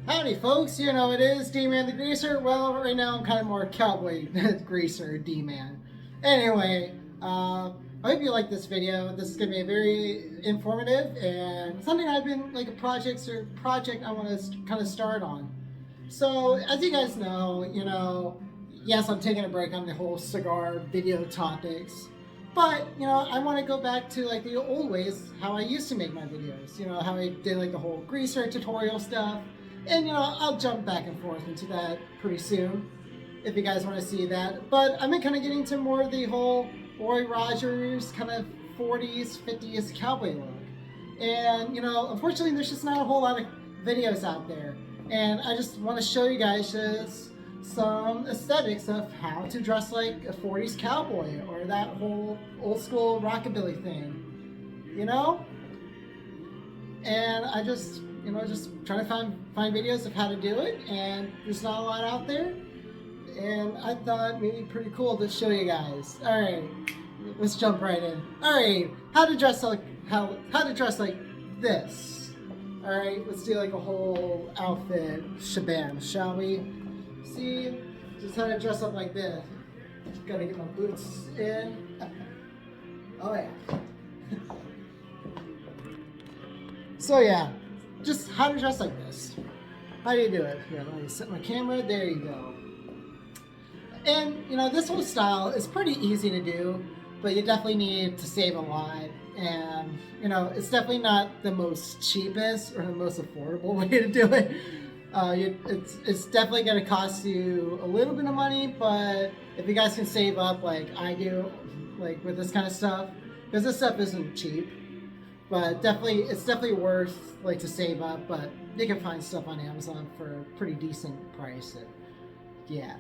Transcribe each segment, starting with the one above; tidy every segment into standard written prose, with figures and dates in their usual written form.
Howdy folks, you know it is Deemanthegreaser. Well, right now I'm kind of more Cowboy Greaser D-Man. Anyway, I hope you like this video. This is going to be a very informative and something I've been like a project I want to kind of start on. So as you guys know, yes, I'm taking a break on the whole cigar video topics. But, I want to go back to like the old ways, how I used to make my videos. How I did like the whole greaser tutorial stuff. And, I'll jump back and forth into that pretty soon if you guys want to see that. But I've been kind of getting to more of the whole Roy Rogers kind of 40s, 50s cowboy look. And, unfortunately, there's just not a whole lot of videos out there. And I just want to show you guys just some aesthetics of how to dress like a 40s cowboy or that whole old school rockabilly thing, And I just trying to find videos of how to do it, and there's not a lot out there. And I thought maybe pretty cool to show you guys. All right, let's jump right in. All right, how to dress like this. All right, let's do like a whole outfit shabam, shall we? See, just how to dress up like this. Gotta get my boots in. Oh yeah. So yeah, just how to dress like this. How do you do it? Here, let me set my camera. There you go. And this whole style is pretty easy to do, but you definitely need to save a lot. And it's definitely not the most cheapest or the most affordable way to do it. It's definitely going to cost you a little bit of money, but if you guys can save up like I do, like with this kind of stuff, because this stuff isn't cheap, but it's definitely worth like to save up. But you can find stuff on Amazon for a pretty decent price. And yeah,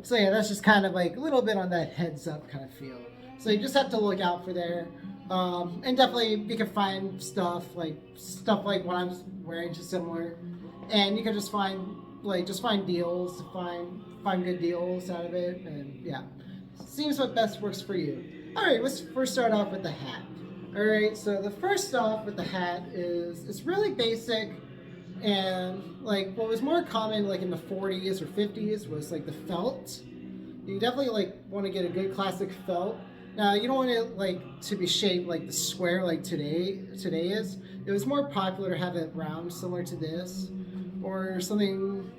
so yeah, that's just kind of like a little bit on that heads up kind of feel. So you just have to look out for there. And definitely you can find stuff like what I'm wearing, just similar. And you can just find deals, find good deals out of it, and yeah, seems what best works for you. All right, let's first start off with the hat. All right, so the first off with the hat is it's really basic, and like what was more common like in the 40s or 50s was like the felt. You definitely like want to get a good classic felt. Now you don't want it like to be shaped like the square like today is. It was more popular to have it round, similar to this. Or something,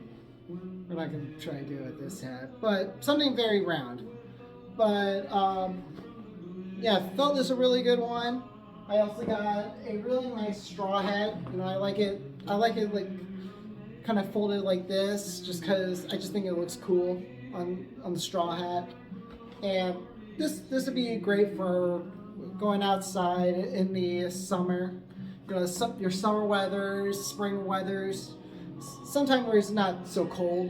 we're not going to try to do it with this hat, but something very round. But yeah, felt is a really good one. I also got a really nice straw hat. I like it like kind of folded like this, just because I just think it looks cool on the straw hat. And this would be great for going outside in the summer. Your summer weathers, spring weathers. Sometime where it's not so cold,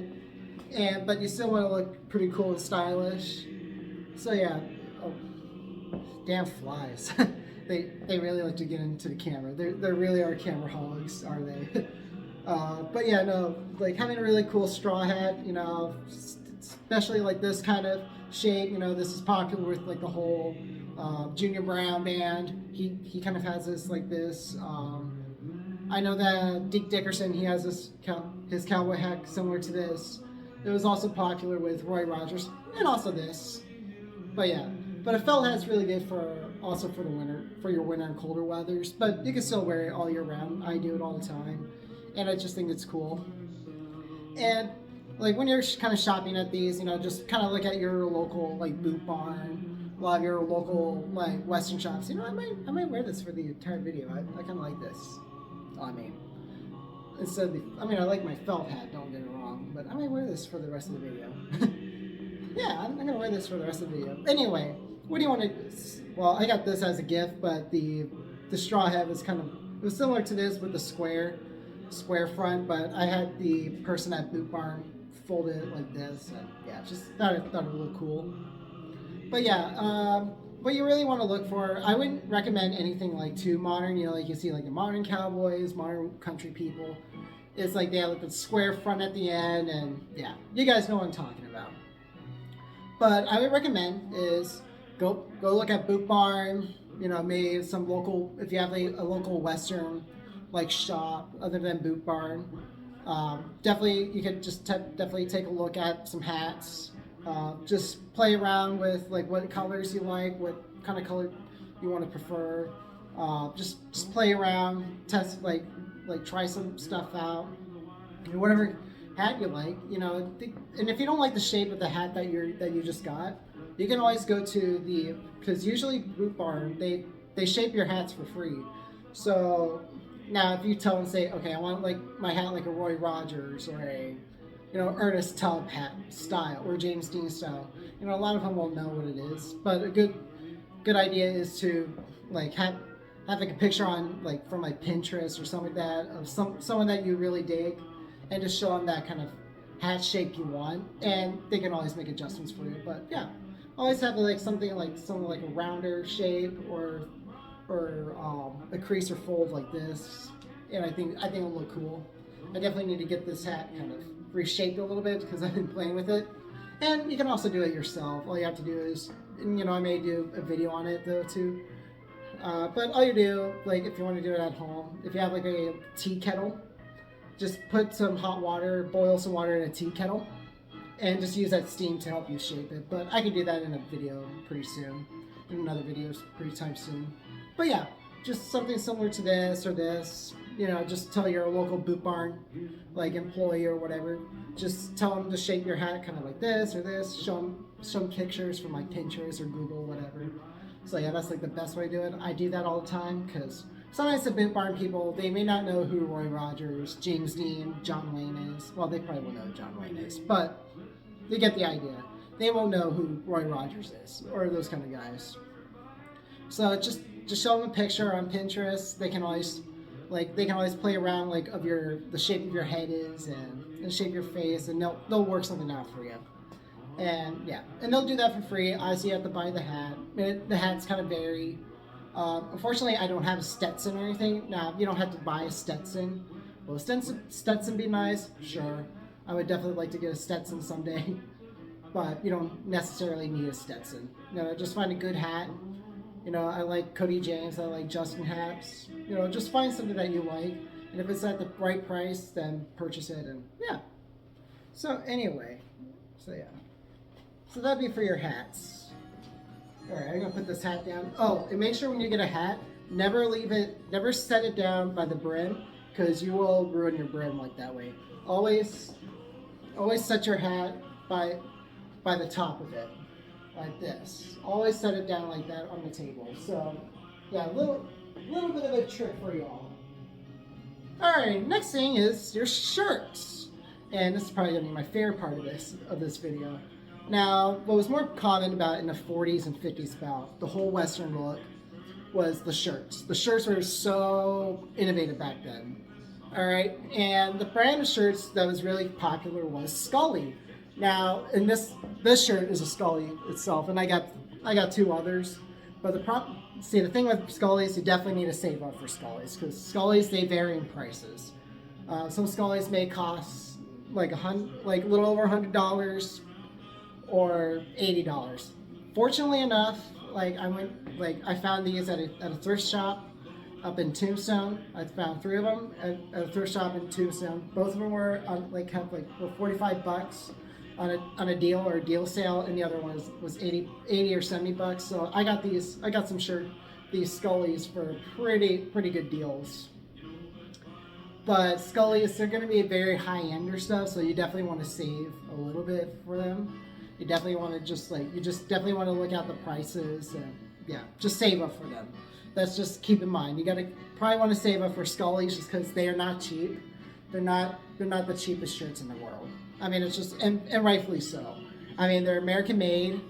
but you still want to look pretty cool and stylish. So yeah, damn flies. they really like to get into the camera. They really are camera hogs, are they? But yeah, no, like having a really cool straw hat, especially like this kind of shape. This is popular with like the whole Junior Brown band. He kind of has this like this. I know that Deke Dickerson, he has his cowboy hat similar to this. It was also popular with Roy Rogers, and also this. But yeah, but a felt hat's really good for the winter, for your winter and colder weathers. But you can still wear it all year round. I do it all the time, and I just think it's cool. And like when you're kind of shopping at these, just kind of look at your local like Boot Barn, a lot of your local like Western shops. I might wear this for the entire video. I kind of like this. I like my felt hat, don't get me wrong, but I might wear this for the rest of the video. Yeah, I'm gonna wear this for the rest of the video. Anyway, what do you want to? Well, I got this as a gift, but the straw hat was it was similar to this with the square front, but I had the person at Boot Barn fold it like this, and yeah, just thought it looked cool. But yeah, what you really want to look for, I wouldn't recommend anything like too modern. Like you see like the modern cowboys, modern country people. It's like they have like the square front at the end, and yeah, you guys know what I'm talking about. But I would recommend is go look at Boot Barn. Maybe some local, if you have a local Western like shop other than Boot Barn. Definitely, you could just definitely take a look at some hats. Just play around with like what colors you like, what kind of color you want to prefer. Just play around, test like try some stuff out. Whatever hat you like, and if you don't like the shape of the hat that you just got, you can always go to because usually Boot Barn they shape your hats for free. So now if you tell them, say, okay, I want like my hat like a Roy Rogers or a Ernest Tubb hat style or James Dean style, a lot of them won't know what it is, but a good idea is to like have like a picture on like from like Pinterest or something like that of someone that you really dig, and just show them that kind of hat shape you want, and they can always make adjustments for you. But yeah, always have like something like a rounder shape or a crease or fold like this, and I think it'll look cool. I definitely need to get this hat kind of reshaped a little bit because I've been playing with it, and you can also do it yourself. All you have to do is, I may do a video on it though too. But all you do, like if you want to do it at home, if you have like a tea kettle, just put some hot water, boil some water in a tea kettle, and just use that steam to help you shape it. But I can do that in a video pretty soon, in another video pretty time soon. But yeah, just something similar to this or this. Just tell your local Boot Barn like employee or whatever. Just tell them to shape your hat kind of like this or this. Show them pictures from like Pinterest or Google, whatever. So yeah, that's like the best way to do it. I do that all the time because sometimes the Boot Barn people, they may not know who Roy Rogers, James Dean, John Wayne is. Well, they probably will know who John Wayne is, but they get the idea. They won't know who Roy Rogers is or those kind of guys. So just show them a picture on Pinterest. They can always play around like of the shape of your head is and the shape of your face, and they'll work something out for you. And yeah, and they'll do that for free. Obviously, you have to buy the hat. The hats kind of vary. Unfortunately, I don't have a Stetson or anything. Now, you don't have to buy a Stetson. Will a Stetson be nice? Sure. I would definitely like to get a Stetson someday. But you don't necessarily need a Stetson. Just find a good hat. I like Cody James. I like Justin hats. Just find something that you like. And if it's at the right price, then purchase it. And yeah. So anyway. So yeah. So that'd be for your hats. Alright, I'm gonna put this hat down. Oh, and make sure when you get a hat, never set it down by the brim, because you will ruin your brim like that way. Always set your hat by the top of it, like this. Always set it down like that on the table. So, yeah, a little bit of a trick for y'all. Alright, next thing is your shirts. And this is probably gonna be my favorite part of this video. Now, what was more common about in the 40s and 50s about the whole Western look was the shirts. The shirts were so innovative back then. All right, and the brand of shirts that was really popular was Scully. Now, and this shirt is a Scully itself, and I got two others. But the thing with Scullys, you definitely need to save up for Scullys, because Scullys, they vary in prices. Some Scullys may cost like a little over $100. Or $80. Fortunately enough, I found these at a thrift shop up in Tombstone. I found 3 of them at a thrift shop in Tombstone. Both of them were were $45 on a deal or a deal sale, and the other one was 80 or $70. So I got these Scullys for pretty good deals. But Scullys, they're going to be very high-ender stuff, so you definitely want to save a little bit for them. You definitely want to definitely want to look at the prices, and yeah, just save up for them. That's just keep in mind. You probably want to save up for Scullys just because they are not cheap. They're not the cheapest shirts in the world. I mean, it's just and rightfully so. I mean, they're American made.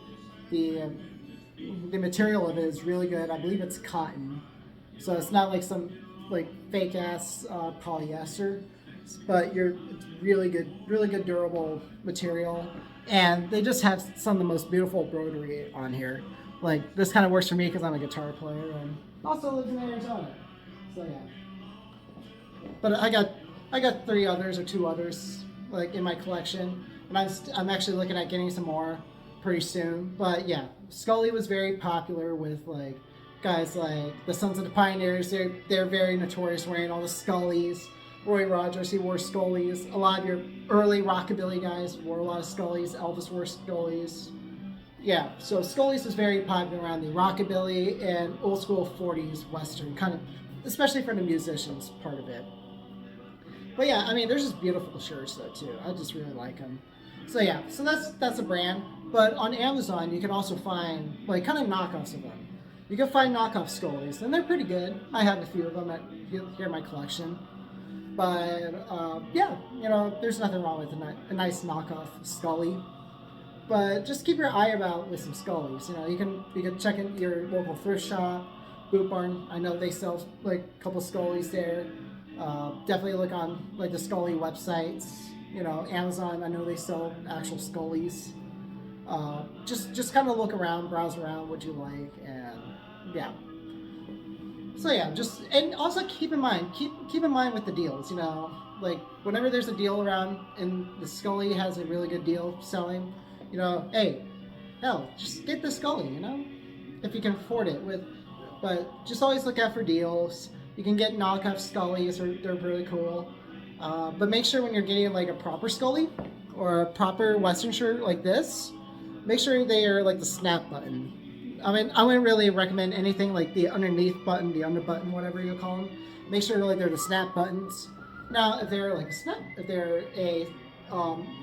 The material of it is really good. I believe it's cotton, so it's not like some fake ass polyester. But it's really good durable material. And they just have some of the most beautiful embroidery on here. Like, this kind of works for me because I'm a guitar player and also live in Arizona. So yeah. But I got 3 others or 2 others in my collection, and I'm actually looking at getting some more pretty soon. But yeah, Scully was very popular with guys like the Sons of the Pioneers. They're very notorious wearing all the Scullys. Roy Rogers, he wore Scullies. A lot of your early rockabilly guys wore a lot of Scullies. Elvis wore Scullies. Yeah, so Scullies was very popular around the rockabilly and old school 40s Western, kind of, especially for the musicians part of it. But yeah, I mean, there's just beautiful shirts though too. I just really like them. So yeah, so that's a brand. But on Amazon, you can also find like kind of knockoffs of them. You can find knockoff Scullies, and they're pretty good. I have a few of them here in my collection. But yeah, you know, there's nothing wrong with a nice knockoff Scully. But just keep your eye out with some Scullies. You know, you can check in your local thrift shop, Boot Barn. I know they sell like a couple Scullies there. Definitely look on like the Scully websites. You know, Amazon. I know they sell actual Scullies. Just kind of look around, browse around what you like, and yeah. So yeah, just and also keep in mind with the deals. You know, like whenever there's a deal around and the Scully has a really good deal selling, you know, hey, hell, just get the Scully. You know, if you can afford it. But just always look out for deals. You can get knockoff Scullies, they're really cool. But make sure when you're getting like a proper Scully or a proper Western shirt like this, make sure they are like the snap button. I mean, I wouldn't really recommend anything like the underneath button, the under button, whatever you call them. Make sure like they're the snap buttons. Now, if they're like if they're a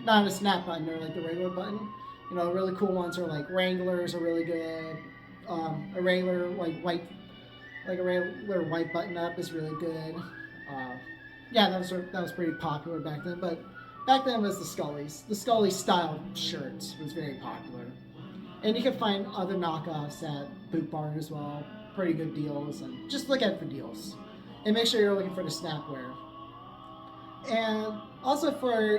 not a snap button, they're like the regular button. You know, really cool ones are like Wranglers are really good. A regular like a regular white button up is really good. Yeah, that was pretty popular back then. But back then was the Scullies. The Scully style shirts was very popular. And you can find other knockoffs at Boot Barn as well. Pretty good deals, and just look out for deals. And make sure you're looking for the snapwear. And also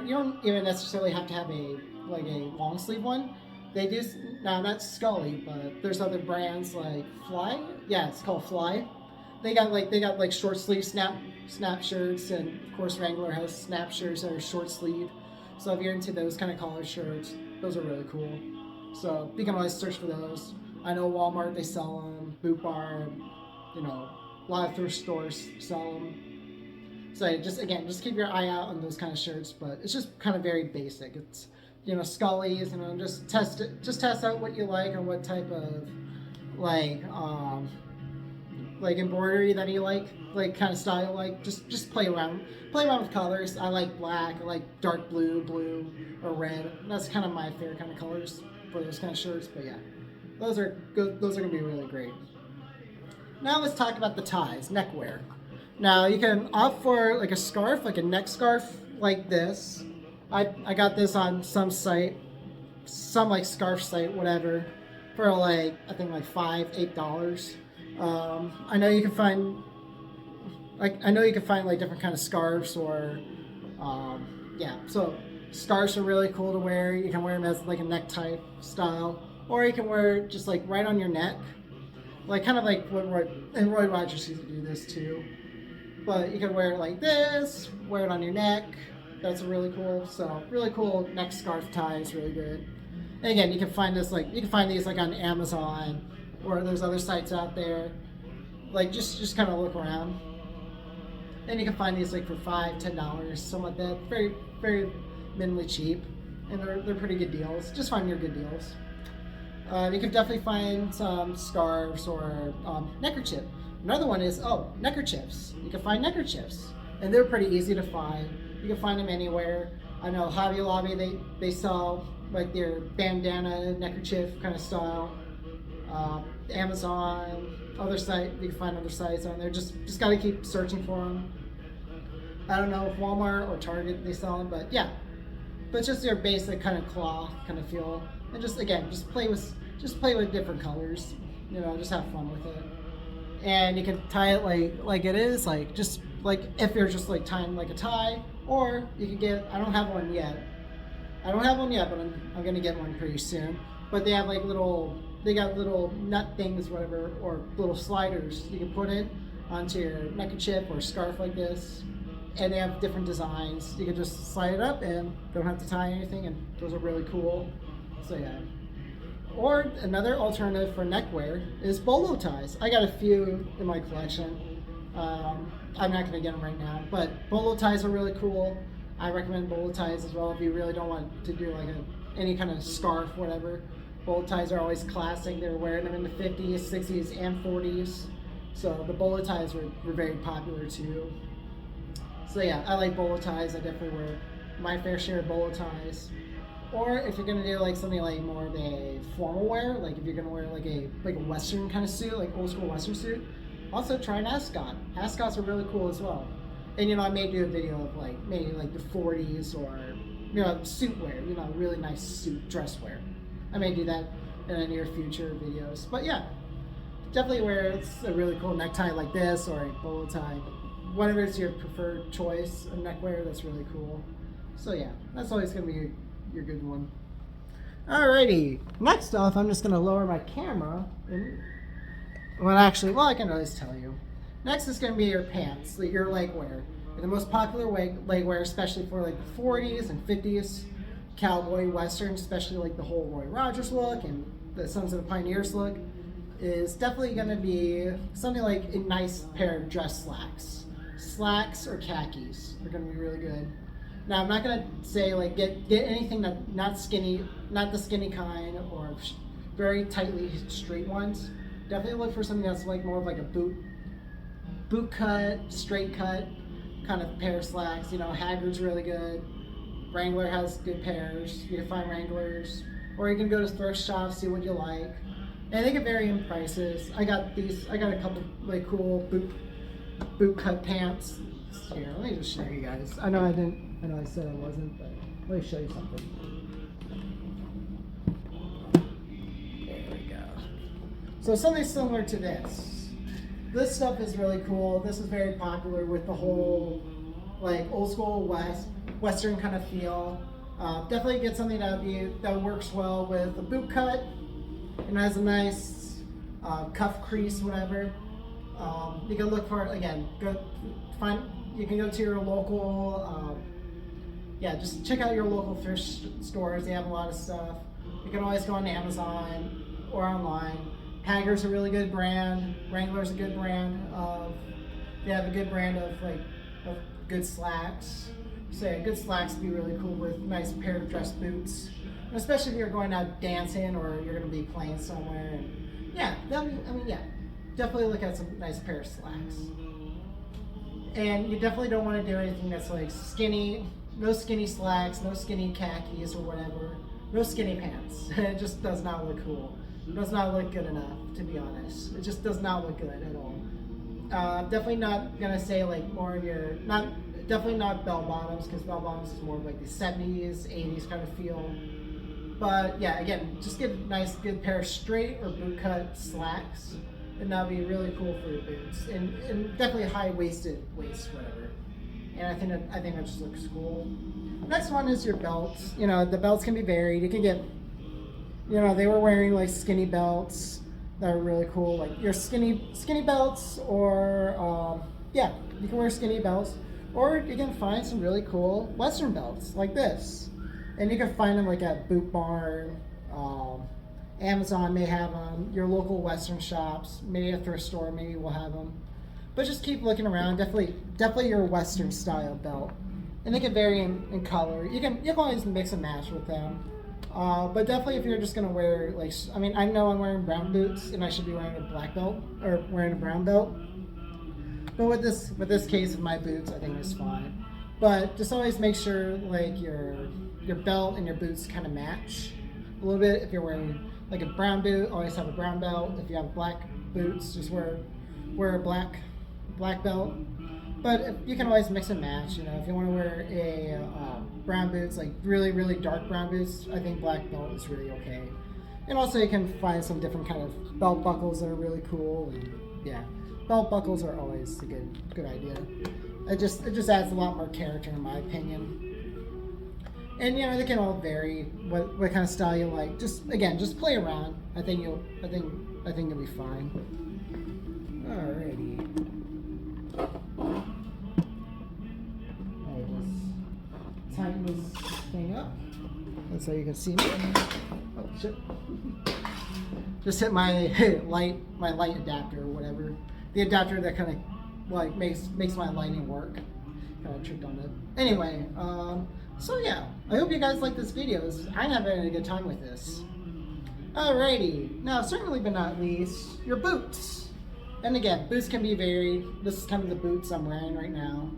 you don't even necessarily have to have a long sleeve one. They do now, not Scully, but there's other brands like Fly. Yeah, it's called Fly. They got like short sleeve snap shirts, and of course Wrangler has snap shirts that are short sleeve. So if you're into those kind of collar shirts, those are really cool. So you can always search for those. I know Walmart, they sell them. Boot Barn, you know, a lot of thrift stores sell them. So just keep your eye out on those kind of shirts. But it's just kind of very basic. It's, you know, Scullies, you know, just test out what you like and what type of like embroidery that you like kind of style you like. Just play around with colors. I like black, I like dark blue or red. That's kind of my favorite kind of colors for those kind of shirts. But yeah, those are good. Those are gonna be really great. Now let's talk about the ties, neckwear. Now you can opt for like a scarf, like a neck scarf like this. I got this on some site, some like scarf site, whatever, for like I think like $5-8. I know you can find like different kind of scarves or yeah. So scarves are really cool to wear. You can wear them as like a necktie style, or you can wear it just like right on your neck, like kind of like what Roy Rogers used to do this too. But you can wear it like this, wear it on your neck. That's really cool neck scarf tie is really good. And again, you can find these like on Amazon, or there's other sites out there. Like just kind of look around, and you can find these like for $5-10, something like that. Very very minimally cheap, and they're pretty good deals. Just find your good deals. You can definitely find some scarves or neckerchief. Another one is neckerchiefs. You can find neckerchiefs, and they're pretty easy to find. You can find them anywhere. I know Hobby Lobby, they sell like their bandana neckerchief kind of style. Amazon, other site, you can find other sites on there. Just gotta keep searching for them. I don't know if Walmart or Target they sell them, but yeah. But just your basic kind of cloth kind of feel, and just play with different colors. You know, just have fun with it. And you can tie it like it is, like just like if you're just like tying like a tie, or you can get. I don't have one yet, but I'm gonna get one pretty soon. But they have like they got little nut things, whatever, or little sliders you can put it onto your neckerchief or scarf like this. And they have different designs. You can just slide it up and don't have to tie anything, and those are really cool. So yeah. Or another alternative for neckwear is bolo ties. I got a few in my collection. I'm not going to get them right now, but bolo ties are really cool. I recommend bolo ties as well if you really don't want to do like any kind of scarf, whatever. Bolo ties are always classic. They were wearing them in the 50s, 60s, and 40s. So the bolo ties were very popular too. So yeah, I like bolo ties. I definitely wear my fair share of bolo ties. Or if you're gonna do like something like more of a formal wear, like if you're gonna wear like a Western kind of suit, like old school Western suit, also try an ascot. Ascots are really cool as well. And I may do a video of like maybe like the 40s or suit wear, really nice suit dress wear. I may do that in the near future videos. But yeah, definitely wear a really cool necktie like this or a bolo tie. Whatever is your preferred choice of neckwear, that's really cool. So yeah, that's always gonna be your good one. Alrighty, next off, I'm just gonna lower my camera. I can always tell you. Next is gonna be your pants, your leg wear. The most popular leg wear, especially for like the 40s and 50s, Cowboy Western, especially like the whole Roy Rogers look and the Sons of the Pioneers look, is definitely gonna be something like a nice pair of dress slacks. Slacks or khakis are gonna be really good. Now I'm not gonna say like get anything that not skinny, not the skinny kind or very tightly straight ones. Definitely look for something that's like more of like a boot cut, straight cut kind of pair of slacks. Haggard's really good. Wrangler has good pairs. You can find Wranglers, or you can go to thrift shops, see what you like. And they can vary in prices. I got a couple like cool boot cut pants. Here, let me just show you guys. I know I said I wasn't, but let me show you something. There we go. So something similar to this. This stuff is really cool. This is very popular with the whole like old school Western kind of feel. Definitely get something that works well with a boot cut and has a nice cuff crease, whatever. You can look for you can go to your local, just check out your local thrift stores. They have a lot of stuff. You can always go on Amazon or online. Haggard's a really good brand. Wrangler's a good brand. They have a good brand of good slacks. So yeah, good slacks would be really cool with nice pair of dress boots. And especially if you're going out dancing or you're going to be playing somewhere. And definitely look at some nice pair of slacks. And you definitely don't want to do anything that's like skinny, no skinny slacks, no skinny khakis or whatever, no skinny pants. It just does not look cool. It does not look good enough, to be honest. It just does not look good at all. Definitely not gonna say like more of your, definitely not bell bottoms, because bell bottoms is more of like the 70s, 80s kind of feel. But yeah, again, just get a nice good pair of straight or boot cut slacks. And that'll be really cool for your boots, and definitely high-waisted waist, whatever. And I think that just looks cool. Next one is your belts. The belts can be varied. You can get, they were wearing like skinny belts that are really cool, like your skinny belts, or you can wear skinny belts, or you can find some really cool Western belts like this, and you can find them like at Boot Barn. Amazon may have them, your local Western shops, maybe a thrift store maybe will have them. But just keep looking around, definitely your Western style belt. And they can vary in color. You can always mix and match with them. But definitely if you're just gonna wear I know I'm wearing brown boots and I should be wearing a black belt or wearing a brown belt. But with this case of my boots, I think it's fine. But just always make sure like your belt and your boots kind of match a little bit. If you're wearing like a brown boot, always have a brown belt. If you have black boots, just wear a black belt. But you can always mix and match. If you want to wear a brown boots, like really really dark brown boots, I think black belt is really okay. And also you can find some different kind of belt buckles that are really cool. And yeah, belt buckles are always a good idea. It just adds a lot more character in my opinion. And they can all vary what kind of style you like. Just play around. I think you'll be fine. Alrighty. I just tighten this thing up. That's how you can see me. Oh shit. Just hit my light adapter or whatever. The adapter that kind of like makes my lighting work. Kind of tricked on it. Anyway, so yeah, I hope you guys like this video. I'm having a good time with this. Alrighty, now certainly but not least, your boots. And again, boots can be varied. This is kind of the boots I'm wearing right now.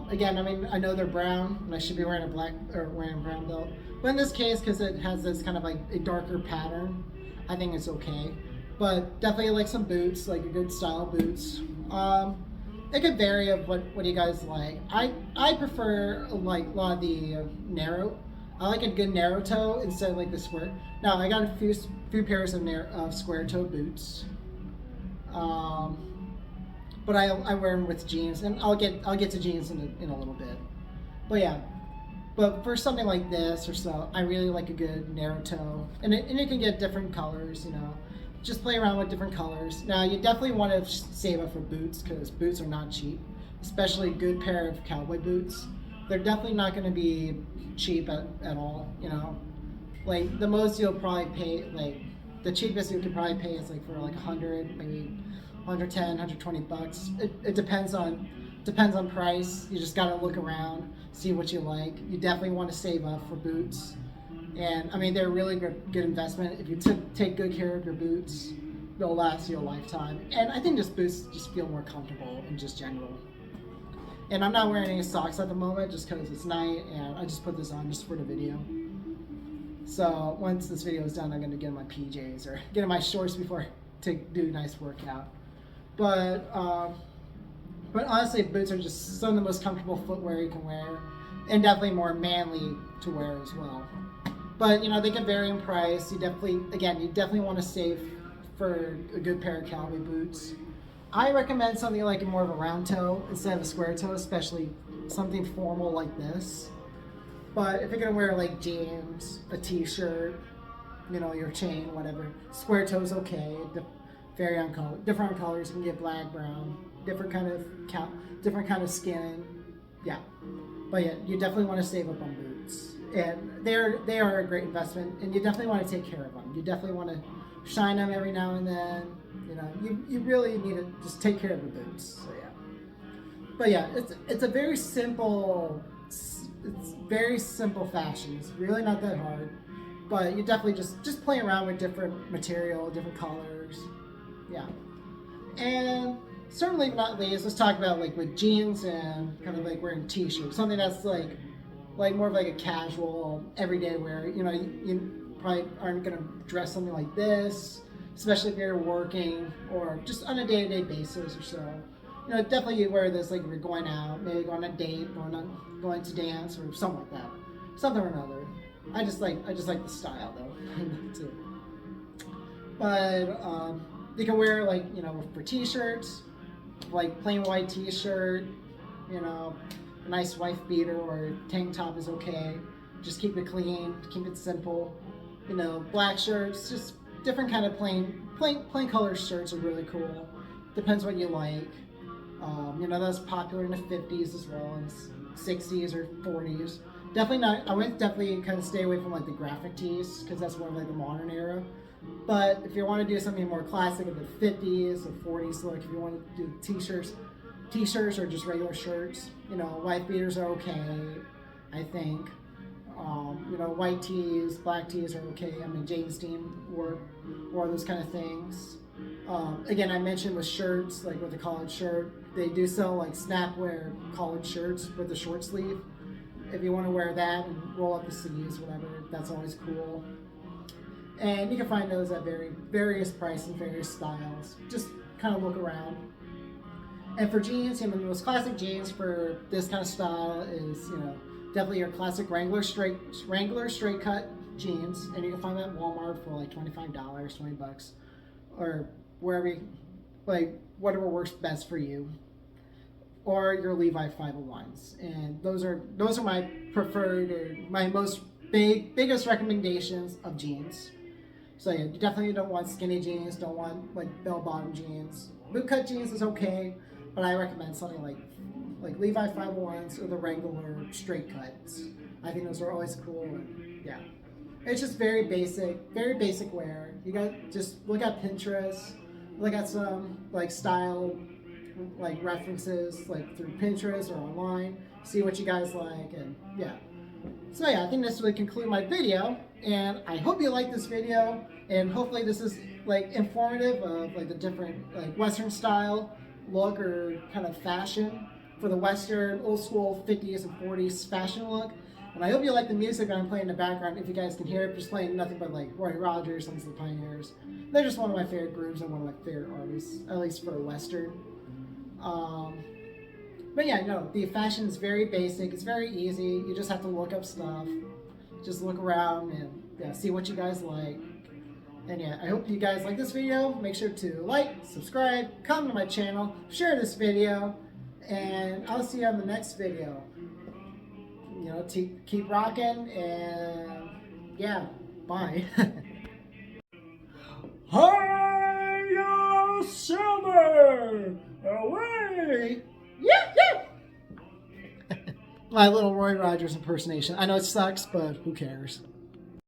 Again, I mean, I know they're brown, and I should be wearing a black or wearing a brown belt. But in this case, because it has this kind of like a darker pattern, I think it's okay. But definitely like some boots, like a good style boots. It could vary of what you guys like. I prefer like a lot of the narrow. I like a good narrow toe instead of like the square. Now I got a few pairs of square toe boots. But I wear them with jeans, and I'll get to jeans in a little bit. But yeah, but for something like this or so, I really like a good narrow toe, and it can get different colors. You know, just play around with different colors. Now you definitely want to save up for boots because boots are not cheap, especially a good pair of cowboy boots. They're definitely not going to be cheap at all. You know, like the most you'll probably pay, like the cheapest you could probably pay is like for like 100, maybe 110, 120 bucks. It depends on price. You just gotta look around, see what you like. You definitely want to save up for boots. And I mean, they're a really good investment. If you take good care of your boots, they'll last you a lifetime. And I think just boots just feel more comfortable in just general. And I'm not wearing any socks at the moment just because it's night, and I just put this on just for the video. So once this video is done, I'm gonna get in my PJs or get in my shorts before to do a nice workout. But honestly, boots are just some of the most comfortable footwear you can wear, and definitely more manly to wear as well. But you know, they can vary in price. You definitely want to save for a good pair of cowboy boots. I recommend something like more of a round toe instead of a square toe, especially something formal like this. But if you're gonna wear like jeans, a t-shirt, you know, your chain, whatever, square toe's okay. Vary on color, different colors. You can get black, brown, different kind of skin. Yeah, but yeah, you definitely want to save up on boots, and they are a great investment, and you definitely want to take care of them. You definitely want to shine them every now and then. You know, you really need to just take care of the boots. So yeah, but yeah, it's a very simple, it's very simple fashion. It's really not that hard, but you definitely just play around with different material, different colors. Yeah, and certainly not least, let's talk about like with jeans and kind of like wearing t-shirts, something that's like more of like a casual everyday wear. You know, you probably aren't gonna dress something like this, especially if you're working or just on a day-to-day basis or so. You know, definitely you wear this like if you're going out, maybe going on a date, going to dance or something like that, something or another. I just like the style though, too. But you can wear like, you know, for t-shirts, like plain white t-shirt, you know, a nice wife beater or tank top is okay. Just keep it clean, keep it simple. You know, black shirts, just different kind of plain color shirts are really cool. Depends what you like. You know, that's popular in the 50s as well, and 60s or 40s. Definitely not. I would definitely kind of stay away from like the graphic tees because that's more like the modern era. But if you want to do something more classic of the 50s or 40s look, if you want to do t-shirts or just regular shirts, you know, white beaters are okay, I think. You know, white tees, black tees are okay. I mean, James Dean wore those kind of things. Again, I mentioned with shirts, like with the collared shirt, they do sell like snapwear collared shirts with the short sleeve. If you want to wear that and roll up the sleeves, whatever, that's always cool. And you can find those at various prices, various styles. Just kind of look around. And for jeans, you know, the most classic jeans for this kind of style is, you know, definitely your classic Wrangler straight cut jeans, and you can find that at Walmart for like $25, $20, or wherever, like whatever works best for you. Or your Levi 501s, and those are my preferred or my most biggest recommendations of jeans. So yeah, you definitely don't want skinny jeans, don't want like bell-bottom jeans. Bootcut jeans is okay, but I recommend something like Levi 501s or the Wrangler straight cuts. I think those are always cool. And yeah, it's just very basic wear. You got just look at Pinterest, look at some like style like references like through Pinterest or online, see what you guys like, and yeah. So yeah, I think this would conclude my video, and I hope you like this video, and hopefully this is like informative of like the different like Western style look or kind of fashion for the Western old school 50s and 40s fashion look. And I hope you like the music I'm playing in the background. If you guys can hear it, just playing nothing but like Roy Rogers, Sons of the Pioneers. They're just one of my favorite groups and one of my favorite artists, at least for Western. But yeah, no, the fashion is very basic. It's very easy. You just have to look up stuff. Just look around and yeah, see what you guys like. And yeah, I hope you guys like this video. Make sure to like, subscribe, comment to my channel, share this video, and I'll see you on the next video. You know, keep rocking, and yeah, bye. Hi, summer away. Yeah, yeah. My little Roy Rogers impersonation. I know it sucks, but who cares?